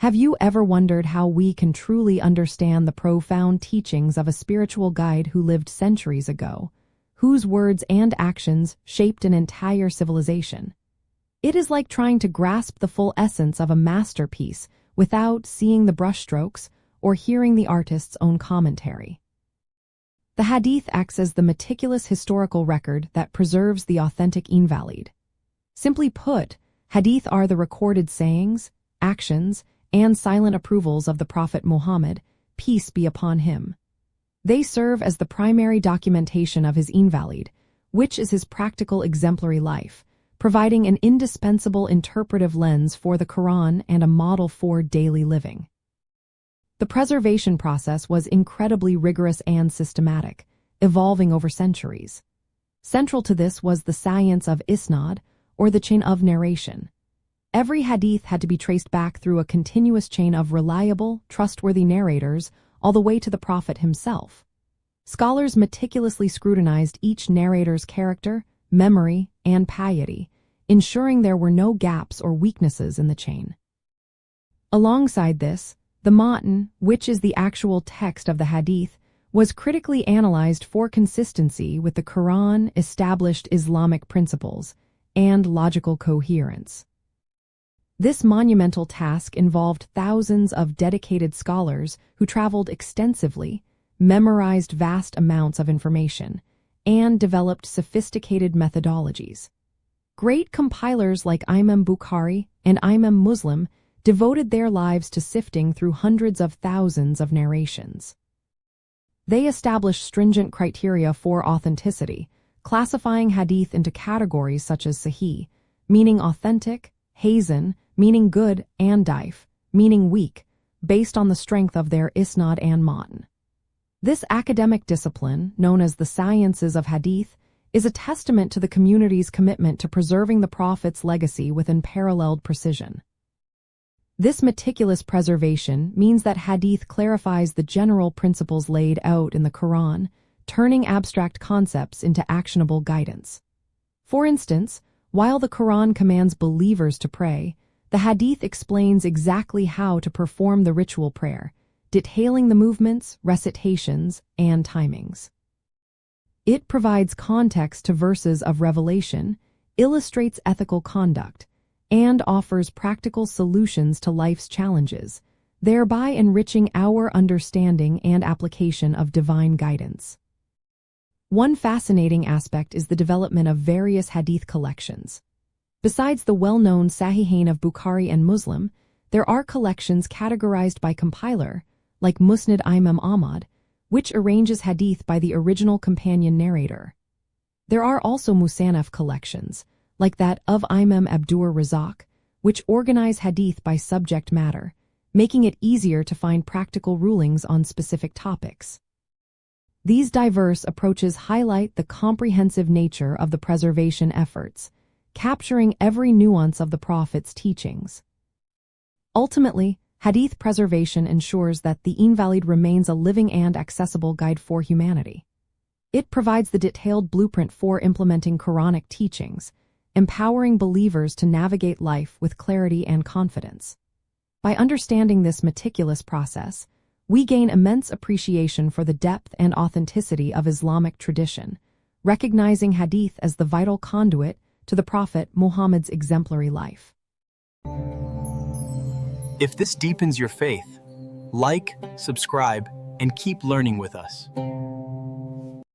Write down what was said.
Have you ever wondered how we can truly understand the profound teachings of a spiritual guide who lived centuries ago, whose words and actions shaped an entire civilization? It is like trying to grasp the full essence of a masterpiece without seeing the brushstrokes or hearing the artist's own commentary. The Hadith acts as the meticulous historical record that preserves the authentic invalid. Simply put, Hadith are the recorded sayings, actions, and silent approvals of the Prophet Muhammad, peace be upon him. They serve as the primary documentation of his invalid, which is his practical exemplary life, providing an indispensable interpretive lens for the Quran and a model for daily living. The preservation process was incredibly rigorous and systematic, evolving over centuries. Central to this was the science of isnad, or the chain of narration. Every hadith had to be traced back through a continuous chain of reliable, trustworthy narrators all the way to the Prophet himself. Scholars meticulously scrutinized each narrator's character, memory, and piety, ensuring there were no gaps or weaknesses in the chain. Alongside this, the matan, which is the actual text of the hadith, was critically analyzed for consistency with the Quran, established Islamic principles, and logical coherence. This monumental task involved thousands of dedicated scholars who traveled extensively, memorized vast amounts of information, and developed sophisticated methodologies. Great compilers like Imam Bukhari and Imam Muslim devoted their lives to sifting through hundreds of thousands of narrations. They established stringent criteria for authenticity, classifying hadith into categories such as sahih, meaning authentic, hasan, meaning good, and daif, meaning weak, based on the strength of their isnad and matan. This academic discipline, known as the sciences of hadith, is a testament to the community's commitment to preserving the Prophet's legacy with unparalleled precision. This meticulous preservation means that hadith clarifies the general principles laid out in the Quran, turning abstract concepts into actionable guidance. For instance, while the Quran commands believers to pray, the hadith explains exactly how to perform the ritual prayer, detailing the movements, recitations, and timings. It provides context to verses of revelation, illustrates ethical conduct, and offers practical solutions to life's challenges, thereby enriching our understanding and application of divine guidance. One fascinating aspect is the development of various hadith collections. Besides the well-known Sahihain of Bukhari and Muslim, there are collections categorized by compiler, like Musnad Imam Ahmad, which arranges hadith by the original companion narrator. There are also Musannaf collections, like that of Imam Abdur Razak, which organize hadith by subject matter, making it easier to find practical rulings on specific topics. These diverse approaches highlight the comprehensive nature of the preservation efforts, capturing every nuance of the Prophet's teachings. Ultimately, hadith preservation ensures that the invalid remains a living and accessible guide for humanity. It provides the detailed blueprint for implementing Quranic teachings, empowering believers to navigate life with clarity and confidence. By understanding this meticulous process, we gain immense appreciation for the depth and authenticity of Islamic tradition, recognizing hadith as the vital conduit to the Prophet Muhammad's exemplary life. If this deepens your faith, like, subscribe, and keep learning with us.